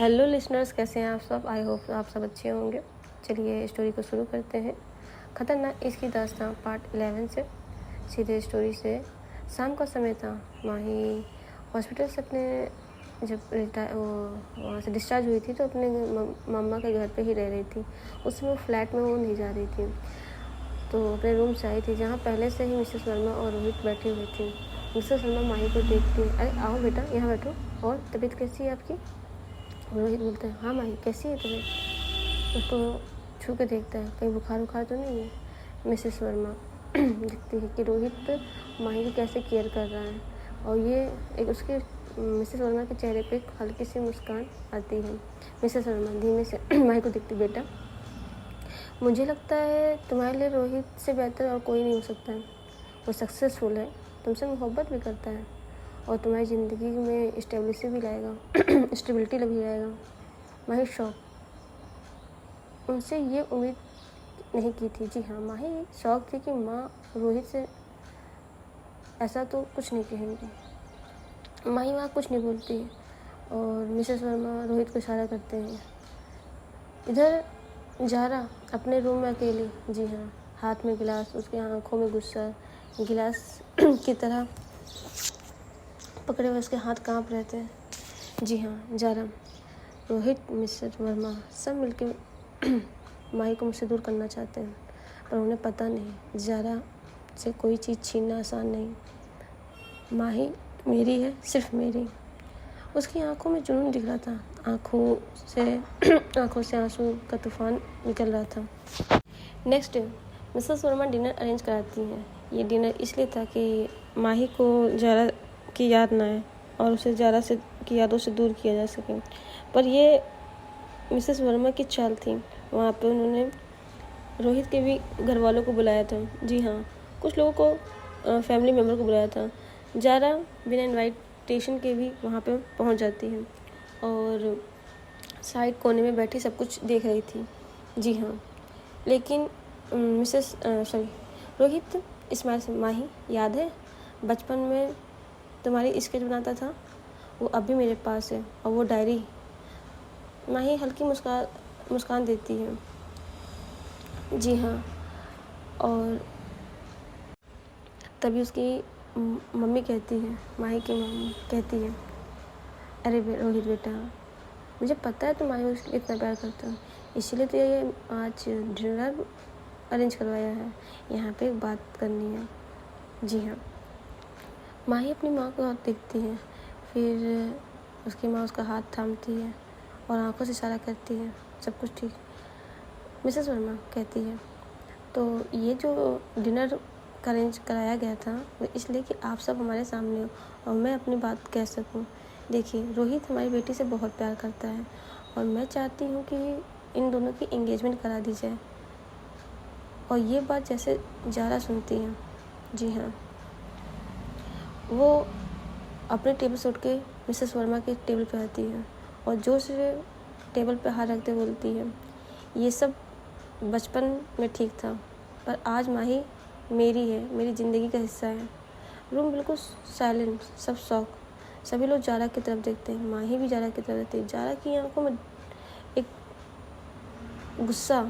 Hello listeners, कैसे हैं आप सब। आई होप आप सब अच्छे होंगे। चलिए स्टोरी को शुरू करते हैं। खतरनाक इसकी दास्तां पार्ट 11 से। सीधे स्टोरी से। शाम का समय था। माही हॉस्पिटल से जब वहाँ से डिस्चार्ज हुई थी तो अपने मम्मा के घर पे ही रह रही थी। उस समय फ्लैट में वो नहीं जा रही थी, तो अपने रूम से आई थी जहाँ पहले से ही मिसेस वर्मा और रोहित बैठी हुई थी। मिसेस वर्मा माही को देखती है, अरे आओ बेटा यहाँ बैठो, और तबीयत कैसी है आपकी। रोहित बोलता है, हाँ माही कैसी है तबीयत। उसको छू के देखता है, कहीं बुखार तो नहीं है। मिसेस वर्मा दिखती है कि रोहित माही की कैसे केयर कर रहा है, और ये एक उसके मिसेस वर्मा के चेहरे पे एक हल्की सी मुस्कान आती है। मिसेस वर्मा धीमे से माही को देखती, बेटा मुझे लगता है तुम्हारे लिए रोहित से बेहतर और कोई नहीं हो सकता है। वो सक्सेसफुल है, तुमसे मोहब्बत भी करता है, और तुम्हारी ज़िंदगी में स्टेबिलिटी भी लाएगा। माही शौक, उनसे ये उम्मीद नहीं की थी। जी हाँ, माही शौक थी कि माँ रोहित से ऐसा तो कुछ नहीं कहेंगी। माही वहाँ कुछ नहीं बोलती है, और मिसेस वर्मा रोहित को इशारा करते हैं, इधर जा रहा अपने रूम में अकेले। जी हाँ, हाथ में गिलास, उसके आंखों में गुस्सा, गिलास की तरह पकड़े हुए उसके हाथ कांप रहे थे। जी हाँ, जा रहा। रोहित, मिसेस वर्मा सब मिलके माही को मुझसे दूर करना चाहते हैं, पर उन्हें पता नहीं ज़ारा से कोई चीज़ छीनना आसान नहीं। माही मेरी है, सिर्फ मेरी। उसकी आंखों में जुनून दिख रहा था, आंखों से आंसू का तूफान निकल रहा था। Next day Mrs Verma dinner arrange कराती हैं। ये डिनर इसलिए था कि माही को ज़ारा की याद ना आए और उसे ज़ारा से की यादों से दूर किया जा सके, पर ये मिसेस वर्मा की चाल थी। वहाँ पे उन्होंने रोहित के भी घर वालों को बुलाया था। जी हाँ, कुछ लोगों को, फैमिली मेम्बर को बुलाया था। ज़ारा बिना इनविटेशन के भी वहाँ पे पहुँच जाती है और साइड कोने में बैठी सब कुछ देख रही थी। जी हाँ, लेकिन रोहित स्माइल से, माही याद है बचपन में तुम्हारी स्केच बनाता था, वो अभी मेरे पास है, और वो डायरी। माही हल्की मुस्कान देती है। जी हाँ, और तभी उसकी मम्मी कहती है, माही की मम्मी कहती है, अरे रोहित बेटा, मुझे पता है तुम माही को इतना प्यार करते हो, इसीलिए तो ये आज डिनर अरेंज करवाया है, यहाँ पे एक बात करनी है। जी हाँ, माही अपनी माँ को देखती है, फिर उसकी माँ उसका हाथ थामती है और आंखों से इशारा करती है, सब कुछ ठीक। मिसेस वर्मा कहती है, तो ये जो डिनर अरेंज कराया गया था वो इसलिए कि आप सब हमारे सामने हो और मैं अपनी बात कह सकूं। देखिए, रोहित हमारी बेटी से बहुत प्यार करता है और मैं चाहती हूँ कि इन दोनों की एंगेजमेंट करा दी जाए। और ये बात जैसे ज़ारा सुनती है, जी हाँ, वो अपने टेबल से उठ के मिसेस वर्मा के टेबल पे आती है और जोर से टेबल पे हाथ रखते बोलती है, ये सब बचपन में ठीक था, पर आज माही मेरी है, मेरी ज़िंदगी का हिस्सा है। रूम बिल्कुल साइलेंट, सब शौक। सभी लोग ज़ारा की तरफ देखते हैं, माही भी ज़ारा की तरफ देखती है। ज़ारा की आंखों में एक गुस्सा,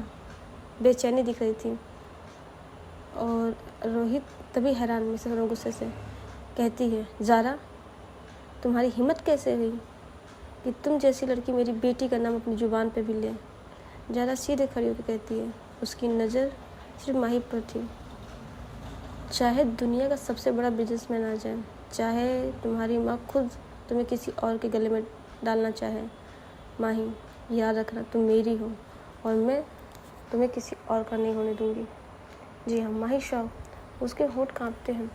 बेचैनी दिख रही थी, और रोहित तभी हैरान में से गुस्से से कहती है, ज़ारा तुम्हारी हिम्मत कैसे हुई कि तुम जैसी लड़की मेरी बेटी का नाम अपनी ज़ुबान पे भी ले। ज़ारा सीधे खड़ी होकर कहती है, उसकी नज़र सिर्फ माही पर थी। चाहे दुनिया का सबसे बड़ा बिजनेसमैन आ जाए, चाहे तुम्हारी माँ खुद तुम्हें किसी और के गले में डालना चाहे, माही याद रखना तुम मेरी हो और मैं तुम्हें किसी और का नहीं होने दूंगी। जी हाँ, माही शौक, उसके होंठ कांपते हैं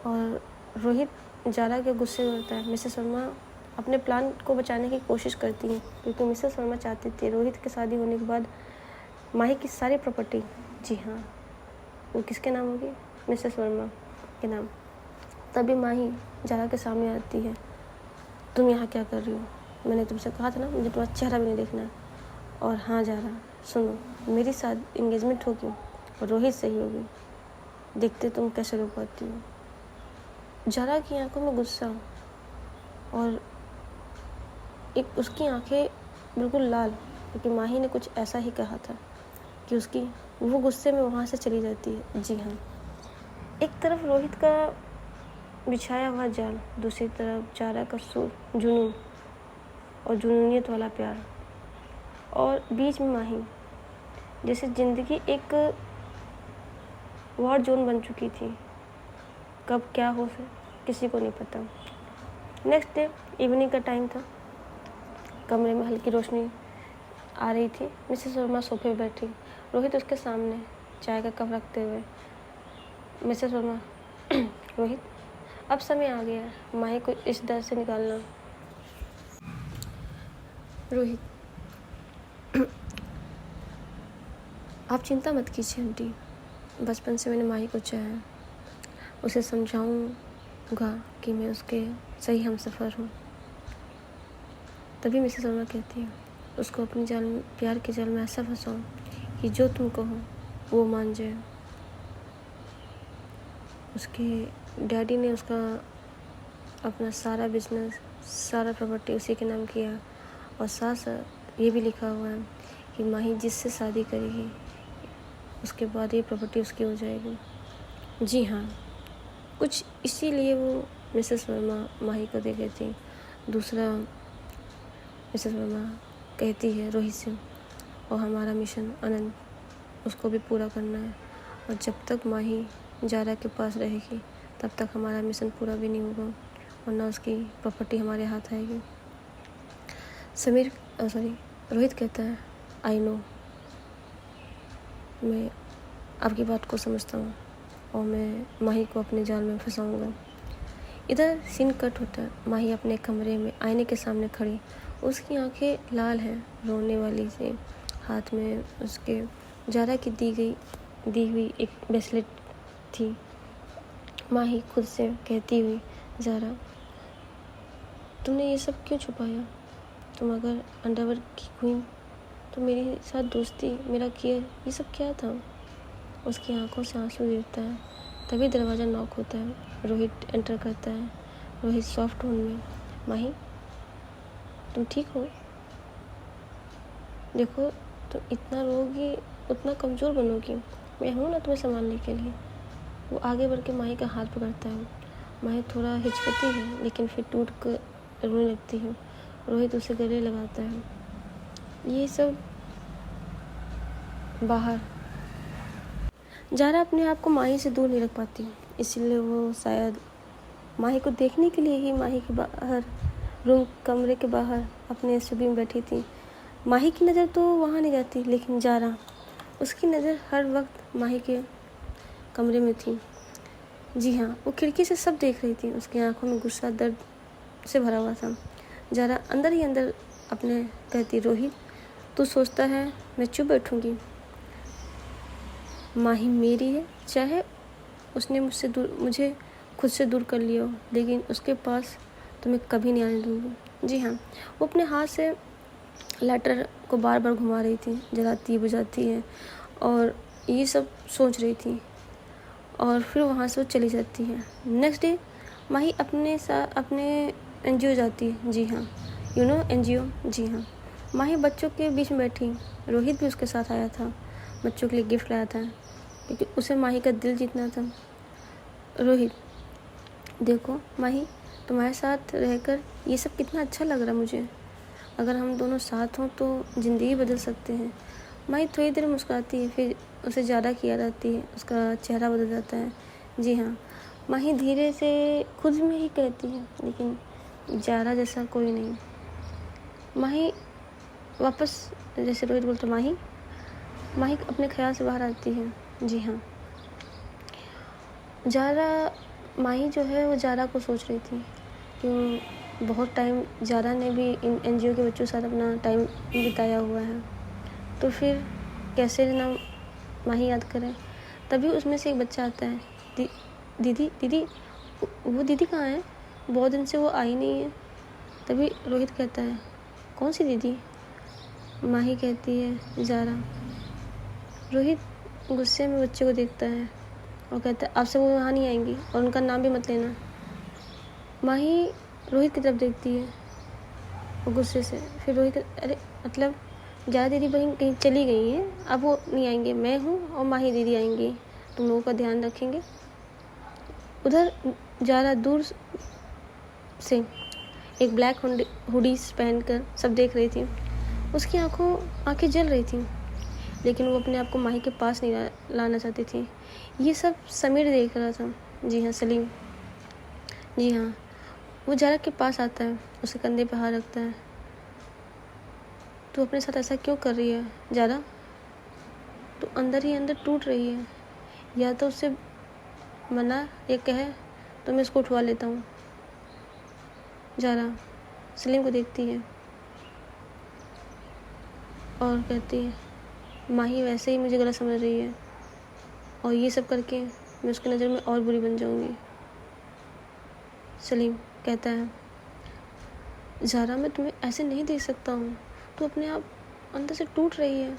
और रोहित ज़ारा के गुस्से में होता है। मिसेस वर्मा अपने प्लान को बचाने की कोशिश करती हैं, क्योंकि मिसेस वर्मा चाहती थी रोहित की शादी होने के बाद माही की सारी प्रॉपर्टी, जी हाँ, वो किसके नाम होगी, मिसेस वर्मा के नाम। तभी माही ज़ारा के सामने आती है, तुम यहाँ क्या कर रही हो, मैंने तुमसे कहा था ना मुझे तुम्हारा चेहरा भी नहीं देखना है। और हाँ ज़ारा सुनो, मेरी साथ इंगेजमेंट होगी और रोहित से ही होगी, देखते तुम कैसे रोक पाती हो। ज़ारा की आंखों में गुस्सा और एक उसकी आंखें बिल्कुल लाल, क्योंकि माही ने कुछ ऐसा ही कहा था कि उसकी वो गुस्से में वहाँ से चली जाती है। जी हाँ, एक तरफ रोहित का बिछाया हुआ जाल, दूसरी तरफ जारा का जुनून और जुनूनियत वाला प्यार, और बीच में माही। जैसे ज़िंदगी एक वॉर जोन बन चुकी थी। कब क्या हो किसी को नहीं पता। नेक्स्ट डे इवनिंग का टाइम था। कमरे में हल्की रोशनी आ रही थी। मिसेस वर्मा सोफे पर बैठी, रोहित उसके सामने चाय का कप रखते हुए। मिसेस वर्मा रोहित, अब समय आ गया है माही को इस डर से निकालना। रोहित, आप चिंता मत कीजिए आंटी, बचपन से मैंने माही को चाहा, उसे समझाऊंगा कि मैं उसके सही हमसफ़र हूँ। तभी मिसेस वर्मा कहती है, उसको अपनी जाल में, प्यार के जाल में ऐसा फंसाओ कि जो तुम कहो वो मान जाए। उसके डैडी ने उसका अपना सारा बिजनेस, सारा प्रॉपर्टी उसी के नाम किया, और साथ साथ ये भी लिखा हुआ है कि माही जिससे शादी करेगी उसके बाद ये प्रॉपर्टी उसकी हो जाएगी। जी हाँ, कुछ इसीलिए वो मिसेस वर्मा माही को दे गई थी। दूसरा, मिसेस वर्मा कहती है रोहित से, और हमारा मिशन अनंत, उसको भी पूरा करना है, और जब तक माही जारा के पास रहेगी तब तक हमारा मिशन पूरा भी नहीं होगा, और ना उसकी प्रॉपर्टी हमारे हाथ आएगी। रोहित कहता है, आई नो, मैं आपकी बात को समझता हूँ और मैं माही को अपने जाल में फंसाऊँगा। इधर सीन कट होता है। माही अपने कमरे में आईने के सामने खड़ी, उसकी आंखें लाल हैं, रोने वाली से। हाथ में उसके जारा की दी हुई एक ब्रेसलेट थी। माही खुद से कहती हुई, जारा, तुमने ये सब क्यों छुपाया? तुम अगर अंडरवर्ल्ड की क्वीन, तो मेरे साथ दोस्ती, मेरा केयर, ये सब क्या था? उसकी आंखों से आंसू गिरता है। तभी दरवाज़ा नॉक होता है। रोहित एंटर करता है। रोहित सॉफ्ट टोन में, माही, तुम ठीक हो? देखो, तुम इतना रोगी उतना कमज़ोर बनोगी, मैं हूँ ना तुम्हें संभालने के लिए। वो आगे बढ़ के माही का हाथ पकड़ता है। माही थोड़ा हिचकती है, लेकिन फिर टूट कर रोने लगती है। रोहित उसे गले लगाता है। ये सब बाहर, जारा अपने आप को माही से दूर नहीं रख पाती, इसलिए वो शायद माही को देखने के लिए ही माही के बाहर, कमरे के बाहर अपने एसयूवी में बैठी थी। माही की नज़र तो वहाँ नहीं जाती, लेकिन जारा, उसकी नज़र हर वक्त माही के कमरे में थी। जी हाँ, वो खिड़की से सब देख रही थी। उसकी आंखों में गुस्सा, दर्द से भरा हुआ था। जारा अंदर ही अंदर अपने कहती, रोहित, तू सोचता है मैं चुप बैठूंगी? माही मेरी है, चाहे उसने मुझे खुद से दूर कर लिया हो, लेकिन उसके पास तो मैं कभी नहीं आने दूँगी। जी हाँ, वो अपने हाथ से लाइटर को बार बार घुमा रही थी, जलाती बुझाती है, और ये सब सोच रही थी, और फिर वहाँ से वो चली जाती है। नेक्स्ट डे माही अपने एनजीओ जाती है। जी हाँ, एनजीओ। जी हाँ, माही बच्चों के बीच में बैठी। रोहित भी उसके साथ आया था, बच्चों के लिए गिफ्ट लाया था, क्योंकि उसे माही का दिल जीतना था। रोहित, देखो माही, तुम्हारे साथ रहकर ये सब कितना अच्छा लग रहा मुझे। अगर हम दोनों साथ हों तो ज़िंदगी बदल सकते हैं। माही थोड़ी देर मुस्कुराती है, फिर उसे ज़्यादा की याद आती है। उसका चेहरा बदल जाता है। जी हाँ, माही धीरे से खुद में ही कहती है, लेकिन जारा जैसा कोई नहीं। माही वापस, जैसे रोहित बोलता, माही अपने ख्याल से बाहर आती है। जी हाँ, जारा, माही जो है वो जारा को सोच रही थी, क्यों बहुत टाइम जारा ने भी इन एनजीओ के बच्चों के साथ अपना टाइम बिताया हुआ है, तो फिर कैसे ना माही याद करें। तभी उसमें से एक बच्चा आता है, दीदी, वो दीदी कहाँ है? बहुत दिन से वो आई नहीं है। तभी रोहित कहता है, कौन सी दीदी? माही कहती है, जारा। रोहित गुस्से में बच्चे को देखता है और कहता है, आपसे वो वहाँ नहीं आएंगी, और उनका नाम भी मत लेना। माही रोहित की तरफ देखती है, और गुस्से से फिर रोहित अरे मतलब ज़्यादा दीदी बहन कहीं चली गई हैं, अब वो नहीं आएंगे, मैं हूँ और माही दीदी आएंगी, तुम लोगों का ध्यान रखेंगे। उधर ज़्यादा दूर से एक ब्लैक हुडीज पहनकर सब देख रही थी। उसकी आंखें जल रही थी, लेकिन वो अपने आप को माही के पास नहीं लाना चाहती थी। ये सब समीर देख रहा था। जी हाँ सलीम, जी हाँ। वो ज़ारा के पास आता है, उसके कंधे पे हाथ रखता है। तू अपने साथ ऐसा क्यों कर रही है ज़ारा? तू अंदर ही अंदर टूट रही है। या तो उससे मना या कहे तो मैं इसको उठवा लेता हूँ। ज़ारा सलीम को देखती है और कहती है, माही वैसे ही मुझे गलत समझ रही है और ये सब करके मैं उसकी नज़र में और बुरी बन जाऊँगी। सलीम कहता है, ज़ारा मैं तुम्हें ऐसे नहीं देख सकता हूँ। तू अपने आप अंदर से टूट रही है।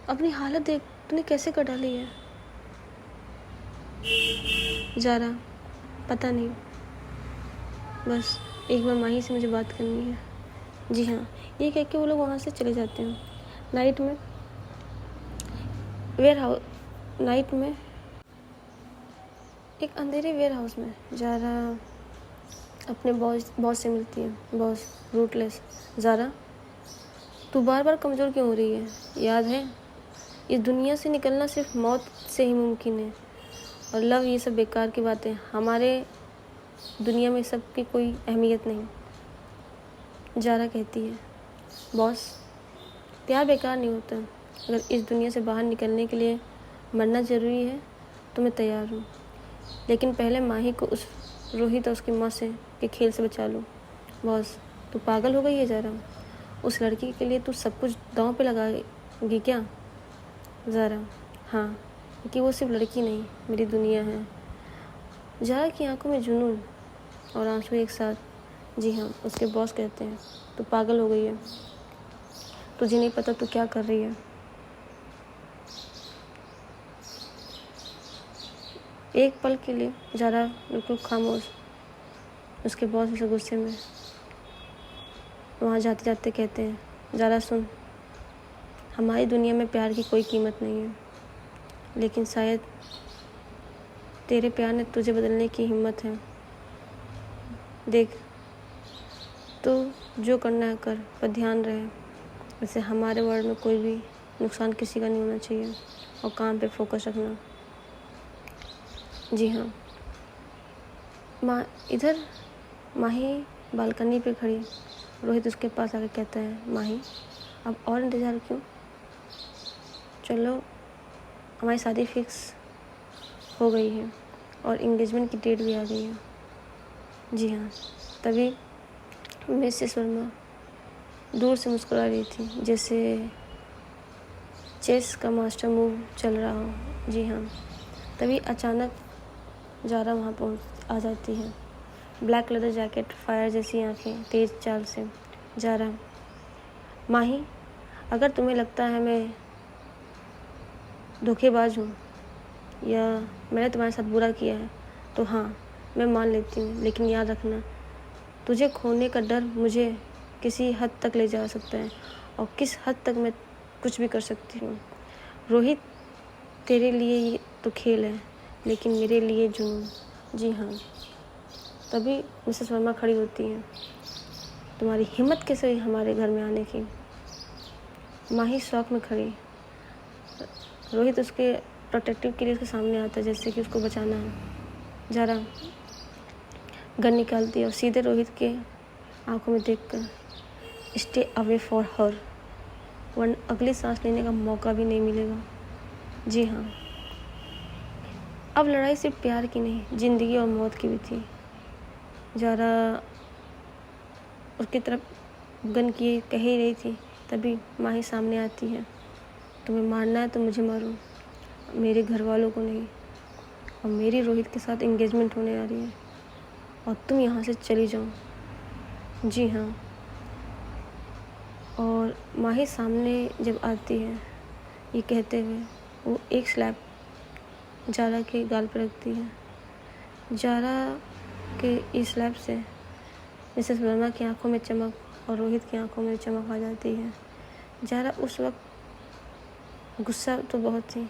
अपनी हालत देख, तूने कैसे कर डाली है। ज़ारा पता नहीं, बस एक बार माही से मुझे बात करनी है। जी हाँ, ये कह के वो लोग वहाँ से चले जाते हैं। नाइट में एक अंधेरे वेयर हाउस में ज़ारा अपने बॉस से मिलती है। बॉस रूटलेस, ज़ारा तू बार बार कमज़ोर क्यों हो रही है? याद है इस दुनिया से निकलना सिर्फ मौत से ही मुमकिन है, और लव ये सब बेकार की बातें, हमारे दुनिया में सब की कोई अहमियत नहीं। ज़ारा कहती है, बॉस प्यार बेकार नहीं होता। अगर इस दुनिया से बाहर निकलने के लिए मरना ज़रूरी है तो मैं तैयार हूँ, लेकिन पहले माही को उस रोहित और उसकी माँ से के खेल से बचा लो। बॉस तू पागल हो गई है ज़ारा? उस लड़की के लिए तू सब कुछ दांव पे लगाएगी क्या? ज़ारा हाँ, क्योंकि वो सिर्फ लड़की नहीं मेरी दुनिया है। ज़ारा की आंखों में जुनून और आंसू एक साथ। जी हाँ, उसके बॉस कहते हैं, तू पागल हो गई है, तुझे नहीं पता तू क्या कर रही है। एक पल के लिए ज़ारा बिल्कुल खामोश। उसके बॉस उसे गुस्से में वहाँ जाते जाते कहते हैं, ज़ारा सुन, हमारी दुनिया में प्यार की कोई कीमत नहीं है, लेकिन शायद तेरे प्यार ने तुझे बदलने की हिम्मत है। देख, तो जो करना है कर, पर ध्यान रहे वैसे हमारे वर्ल्ड में कोई भी नुकसान किसी का नहीं होना चाहिए, और काम पे फोकस रखना। जी हाँ। इधर माही बालकनी पे खड़ी, रोहित उसके पास आकर कहता है, माही अब और इंतज़ार क्यों, चलो हमारी शादी फिक्स हो गई है और इंगेजमेंट की डेट भी आ गई है। जी हाँ। तभी मिसेस वर्मा दूर से मुस्कुरा रही थी, जैसे चेस का मास्टर मूव चल रहा हो। जी हाँ। तभी अचानक ज़ारा वहाँ आ जाती है। ब्लैक लेदर जैकेट, फायर जैसी आंखें, तेज चाल से। ज़ारा, माही अगर तुम्हें लगता है मैं धोखेबाज हूँ या मैंने तुम्हारे साथ बुरा किया है तो हाँ, मैं मान लेती हूँ, लेकिन याद रखना तुझे खोने का डर मुझे किसी हद तक ले जा सकता है, और किस हद तक मैं कुछ भी कर सकती हूँ। रोहित तेरे लिए ये तो खेल है, लेकिन मेरे लिए जुनून। जी हाँ। तभी मिसेस वर्मा खड़ी होती हैं, तुम्हारी हिम्मत कैसे हुई हमारे घर में आने की? माही शौक में खड़ी। रोहित उसके प्रोटेक्टिव के लिए उसके सामने आता है, जैसे कि उसको बचाना है। ज़ारा गन निकालती है और सीधे रोहित के आंखों में देखकर, स्टे अवे फॉर हर, वरना अगली सांस लेने का मौका भी नहीं मिलेगा। जी हाँ। अब लड़ाई सिर्फ प्यार की नहीं, ज़िंदगी और मौत की भी थी। ज़ारा उसकी तरफ गन किए कह ही रही थी, तभी माही सामने आती है, तुम्हें मारना है तो मुझे मारो, मेरे घर वालों को नहीं, और मेरी रोहित के साथ एंगेजमेंट होने आ रही है और तुम यहाँ से चली जाओ। जी हाँ। और माही सामने जब आती है, ये कहते हुए वो एक स्लैप ज़ारा के गाल पर रखती है। ज़ारा के इस स्लैप से मिसेस वर्मा की आंखों में चमक और रोहित की आंखों में चमक आ जाती है। ज़ारा उस वक्त गुस्सा तो बहुत थी,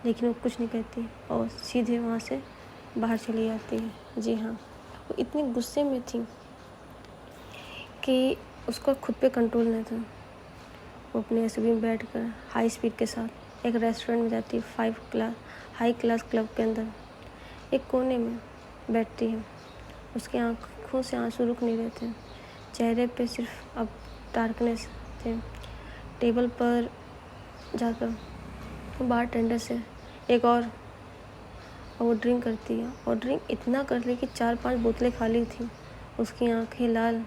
लेकिन वो कुछ नहीं कहती और सीधे वहाँ से बाहर चली जाती है। जी हाँ, वो इतनी गुस्से में थी कि उसको खुद पे कंट्रोल नहीं था। वो अपने एसयूवी में बैठकर हाई स्पीड के साथ एक रेस्टोरेंट में जाती है, हाई क्लास क्लब के अंदर एक कोने में बैठती है। उसकी आंखों से आंसू रुक नहीं रहे थे, चेहरे पे सिर्फ अब डार्कनेस थे। टेबल पर जाकर बार टेंडर से एक और वो ड्रिंक करती है और ड्रिंक इतना कर ली कि 4-5 बोतलें खाली थी। उसकी आंखें लाल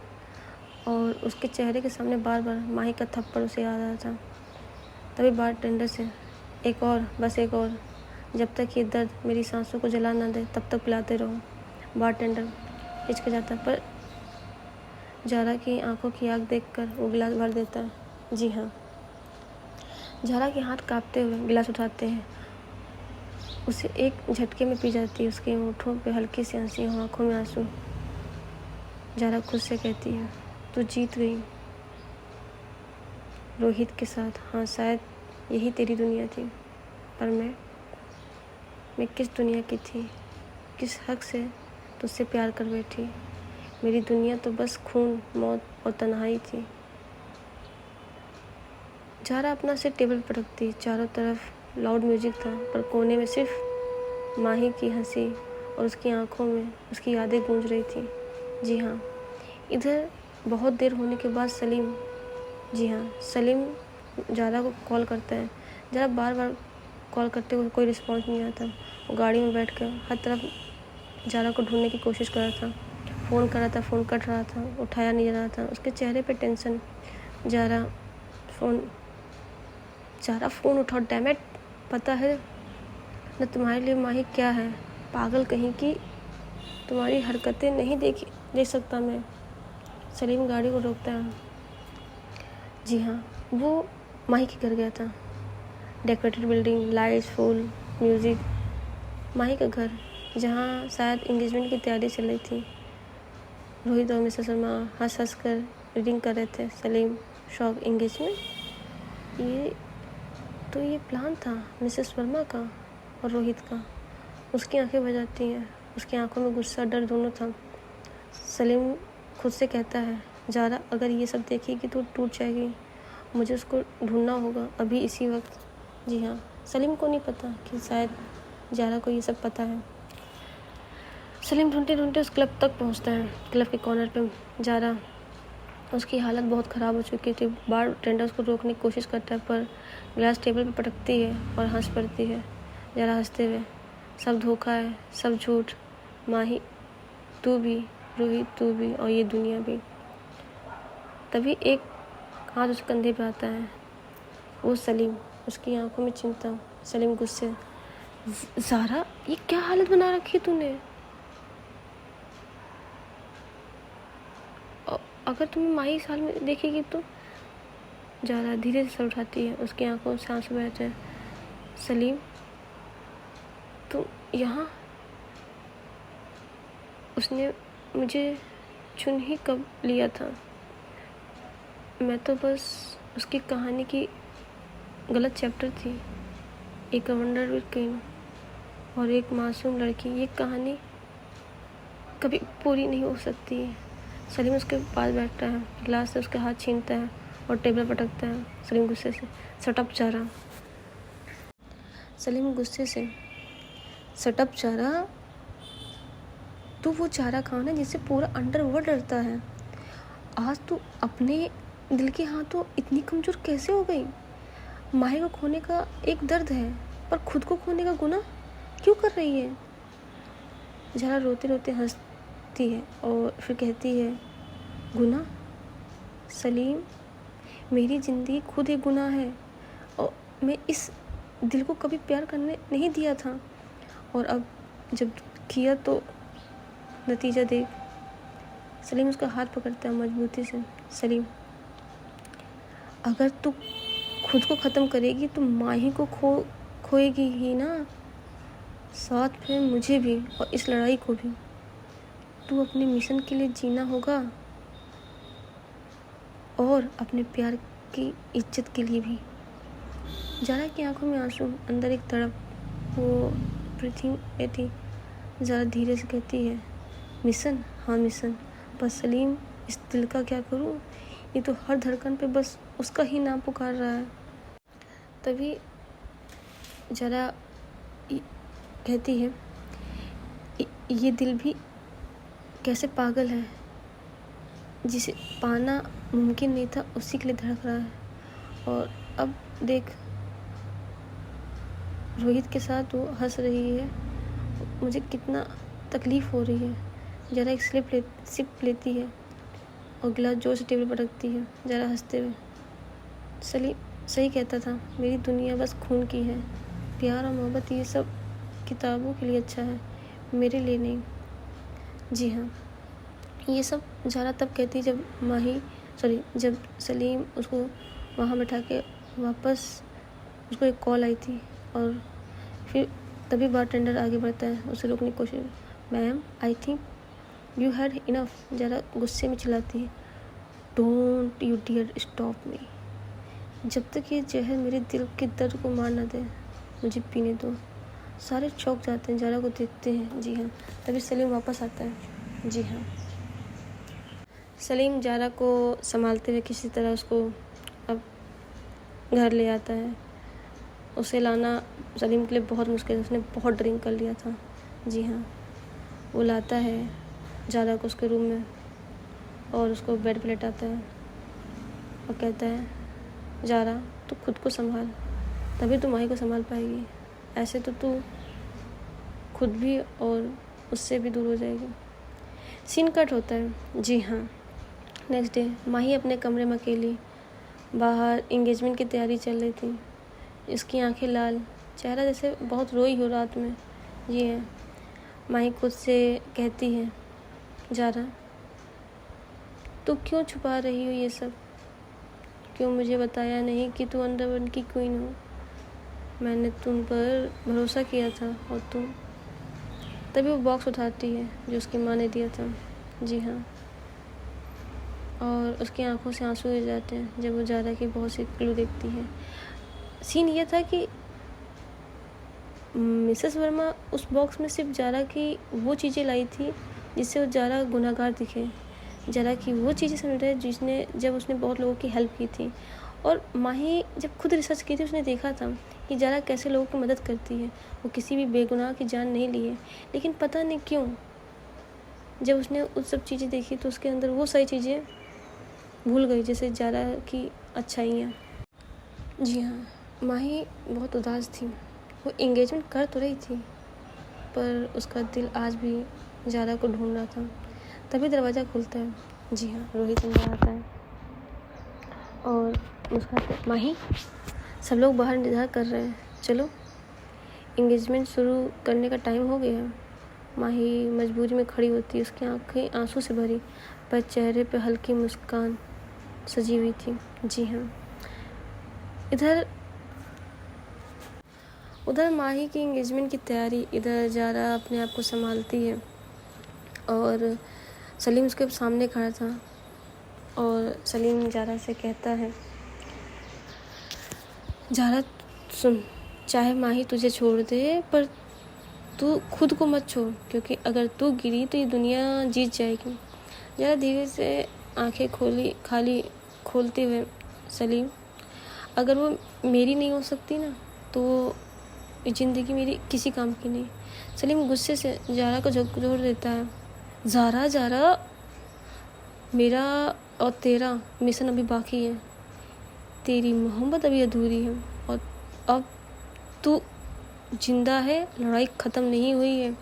और उसके चेहरे के सामने बार बार माही का थप्पड़ उसे याद आ रहा था। तभी बार टेंडर से एक और, बस एक और, जब तक ये दर्द मेरी सांसों को जला ना दे तब तक पिलाते रहो। बार टेंडर हिचक जाता, पर ज़ारा की आंखों की आग देखकर वो गिलास भर देता है। जी हाँ, ज़ारा के हाथ कांपते हुए गिलास उठाते हैं, उसे एक झटके में पी जाती है। उसके होठों पे हल्की सी हंसी और आंखों में आंसू। ज़ारा खुद से कहती है, तू जीत गई रोहित के साथ। हाँ, शायद यही तेरी दुनिया थी, पर मैं किस दुनिया की थी? किस हक से तुझसे प्यार कर बैठी? मेरी दुनिया तो बस खून, मौत और तन्हाई थी। ज़ारा अपना सिर टेबल पर रखती। चारों तरफ लाउड म्यूजिक था, पर कोने में सिर्फ माही की हंसी और उसकी आंखों में उसकी यादें गूंज रही थी। जी हाँ, इधर बहुत देर होने के बाद सलीम ज़ारा को कॉल करता है। ज़ारा बार बार कॉल करते हुए कोई रिस्पॉन्स नहीं आता। वो गाड़ी में बैठकर हर तरफ ज़ारा को ढूंढने की कोशिश कर रहा था। फ़ोन कर रहा था, फ़ोन कट रहा था, उठाया नहीं जा रहा था। उसके चेहरे पे टेंशन। ज़ारा फ़ोन उठाओ, डैम इट, पता है न तुम्हारे लिए माही क्या है? पागल कहीं की, तुम्हारी हरकतें नहीं देख सकता मैं। सलीम गाड़ी को रोकता है। जी हाँ, वो माही के घर गया था। डेकोरेटेड बिल्डिंग, लाइट्स, फूल, म्यूज़िक। माही का घर, जहाँ शायद एंगेजमेंट की तैयारी चल रही थी। रोहित और मिसेस शर्मा हंस कर रीडिंग कर रहे थे। Salim shock, engagement? ये प्लान था मिसेस वर्मा का और रोहित का। उसकी आंखें भर जाती हैं। उसकी आंखों में गुस्सा, डर दोनों था। सलीम खुद से कहता है, ज़ारा अगर ये सब देखेगी तो टूट जाएगी। मुझे उसको ढूंढना होगा अभी, इसी वक्त। जी हाँ, सलीम को नहीं पता कि शायद ज़ारा को ये सब पता है। सलीम ढूंढते ढूंढते उस क्लब तक पहुंचता है। क्लब के कॉर्नर पे ज़ारा, उसकी हालत बहुत ख़राब हो चुकी थी। बार टेंडर उसको रोकने की कोशिश करता है, पर ग्लास टेबल पर पटकती है और हंस पड़ती है। ज़ारा हंसते हुए, सब धोखा है, सब झूठ। माही तू भी, रोहित तू भी, और ये दुनिया भी। तभी एक हाथ उस कंधे पे आता है। वो सलीम, उसकी आंखों में चिंता। सलीम गुस्से, ज़ारा ये क्या हालत बना रखी है तूने? अगर तुम्हें माही इस हाल में देखेगी तो? ज़ारा धीरे से सर उठाती है। उसकी आंखों से आंसू बहते हैं। सलीम, तुम यहाँ? उसने मुझे चुन ही कब लिया था? मैं तो बस उसकी कहानी की गलत चैप्टर थी। एक वंडर क्वीन और एक मासूम लड़की, ये कहानी कभी पूरी नहीं हो सकती है। सलीम उसके पास बैठता है, गिलास से उसके हाथ छीनता है और टेबल पटकता है। सलीम गुस्से से, सटअप ज़ारा। सलीम गुस्से से, सटअप ज़ारा, तू वो ज़ारा खान है जिससे पूरा अंडरवर्ल्ड डरता है। आज तू अपने दिल के हाथों इतनी कमज़ोर कैसे हो गई? माही को खोने का एक दर्द है, पर खुद को खोने का गुनाह क्यों कर रही है? ज़ारा रोते रोते हंसती है और फिर कहती है, गुनाह? सलीम, मेरी ज़िंदगी खुद एक गुनाह है और मैं इस दिल को कभी प्यार करने नहीं दिया था, और अब जब किया तो नतीजा देख। सलीम उसका हाथ पकड़ता है मजबूती से। सलीम, अगर तू खुद को ख़त्म करेगी तो माही को खोएगी ही ना, साथ में मुझे भी और इस लड़ाई को भी। तू अपने मिशन के लिए जीना होगा। और अपने प्यार की इज्जत के लिए भी। ज़ारा की आंखों में आंसू, अंदर एक तड़प। वो ब्रीथिंग थी। ज़ारा धीरे से कहती है, मिशन, हाँ मिशन, बस सलीम, इस दिल का क्या करूँ, ये तो हर धड़कन पे बस उसका ही नाम पुकार रहा है। तभी ज़ारा कहती है, ये दिल भी कैसे पागल है, जिसे पाना मुमकिन नहीं था उसी के लिए धड़क रहा है। और अब देख, रोहित के साथ वो हंस रही है, मुझे कितना तकलीफ़ हो रही है। ज़रा एक सिप लेती है और गिलास जोर से टेबल पर रखती है। ज़रा हंसते हुए, सलीम सही कहता था, मेरी दुनिया बस खून की है। प्यार और मोहब्बत ये सब किताबों के लिए अच्छा है, मेरे लिए नहीं। जी हाँ, ये सब ज़ारा तब कहती जब सलीम उसको वहाँ बैठा के वापस, उसको एक कॉल आई थी और फिर तभी बारटेंडर आगे बढ़ता है उसे रोकने की कोशिश। Ma'am, I think you had enough. Zara गुस्से में चिल्लाती है, don't you dare stop me. जब तक ये जहर मेरे दिल के दर्द को मार ना दे, मुझे पीने दो। सारे चौंक जाते हैं, ज़ारा को देखते हैं। जी हाँ, तभी सलीम वापस आता है। जी हाँ, सलीम ज़ारा को संभालते हुए किसी तरह उसको अब घर ले आता है। उसे लाना सलीम के लिए बहुत मुश्किल है, उसने बहुत ड्रिंक कर लिया था। जी हाँ, वो लाता है ज़ारा को उसके रूम में और उसको बेड पे लेटाता है और कहता है, ज़ारा तू खुद को संभाल, तभी तू माही को संभाल पाएगी। ऐसे तो तू खुद भी और उससे भी दूर हो जाएगी। सीन कट होता है। जी हाँ, नेक्स्ट डे माही अपने कमरे में अकेली, बाहर इंगेजमेंट की तैयारी चल रही थी। इसकी आंखें लाल, चेहरा जैसे बहुत रोई हो रात में। जी हाँ, माही खुद से कहती है, ज़ारा तू क्यों छुपा रही हो ये सब, क्यों मुझे बताया नहीं कि तू अंडरवर्ल्ड की क्वीन हो। मैंने तुम पर भरोसा किया था। और तुम, तभी वो बॉक्स उठाती है जो उसकी माँ ने दिया था। जी हाँ, और उसकी आंखों से आंसू गिर जाते हैं जब वो ज़ारा की बहुत सी क्लू देखती है। सीन ये था कि मिसेस वर्मा उस बॉक्स में सिर्फ ज़ारा की वो चीज़ें लाई थी जिससे वो ज़ारा गुनहगार दिखे। ज़ारा की वो चीज़ें समझे जब उसने बहुत लोगों की हेल्प की थी। और माही जब खुद रिसर्च की थी, उसने देखा था कि ज़ारा कैसे लोगों की मदद करती है। वो किसी भी बेगुनाह की जान नहीं ली है, लेकिन पता नहीं क्यों जब उसने उस सब चीज़ें देखी तो उसके अंदर वो सारी चीज़ें भूल गई, जैसे ज़ारा की अच्छाइयाँ। जी हाँ, माही बहुत उदास थी। वो एंगेजमेंट कर तो रही थी, पर उसका दिल आज भी ज़ारा को ढूंढ रहा था। तभी दरवाज़ा खुलता है। जी हाँ, रोहित अंदर आता है और मुस्कुराते, माही, सब लोग बाहर इंतज़ार कर रहे हैं, चलो एंगेजमेंट शुरू करने का टाइम हो गया। माही मजबूरी में खड़ी होती है, उसकी आंखें आंसू से भरी, पर चेहरे पे हल्की मुस्कान सजी हुई थी। जी हाँ, उधर माही की एंगेजमेंट की तैयारी, इधर ज़ारा अपने आप को संभालती है और सलीम उसके सामने खड़ा था। और सलीम ज़ारा से कहता है, ज़ारा सुन, चाहे माही तुझे छोड़ दे पर तू खुद को मत छोड़, क्योंकि अगर तू गिरी तो ये दुनिया जीत जाएगी। ज़ारा धीरे से आंखें खोलते हुए, सलीम, अगर वो मेरी नहीं हो सकती ना, तो ज़िंदगी मेरी किसी काम की नहीं। सलीम गुस्से से ज़ारा को झकझोर देता है, ज़ारा, मेरा और तेरा मिशन अभी बाकी है, तेरी मोहब्बत अभी अधूरी है, और अब तू जिंदा है, लड़ाई ख़त्म नहीं हुई है।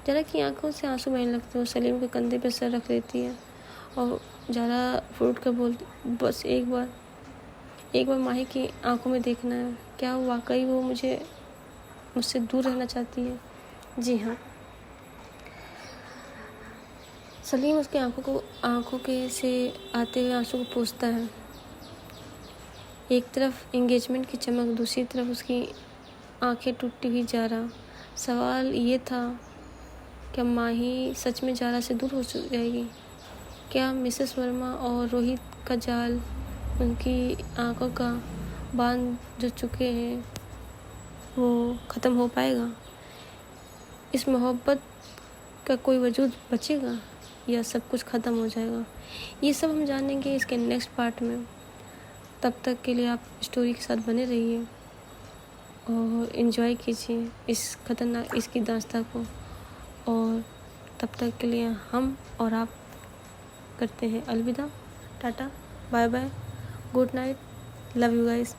ज़ारा की आंखों से आंसू बहने लगते हैं। सलीम के कंधे पर सर रख लेती है और ज़ारा फूट कर बोलती, बस एक बार माही की आंखों में देखना है, क्या वाकई वो मुझसे दूर रहना चाहती है। जी हाँ, सलीम उसकी आंखों के से आते हुए आंसू को पोंछता है। एक तरफ एंगेजमेंट की चमक, दूसरी तरफ उसकी आंखें टूटी हुई ज़ारा। सवाल ये था, क्या माही सच में ज़ारा से दूर हो जाएगी? क्या मिसेस वर्मा और रोहित का जाल उनकी आँखों का बांध जो चुके हैं वो ख़त्म हो पाएगा? इस मोहब्बत का कोई वजूद बचेगा या सब कुछ ख़त्म हो जाएगा? ये सब हम जानेंगे इसके नेक्स्ट पार्ट में। तब तक के लिए आप स्टोरी के साथ बने रहिए और इन्जॉय कीजिए इस खतरनाक इसकी दास्तां को। और तब तक के लिए हम और आप करते हैं अलविदा, tata, bye bye, good night, love you guys.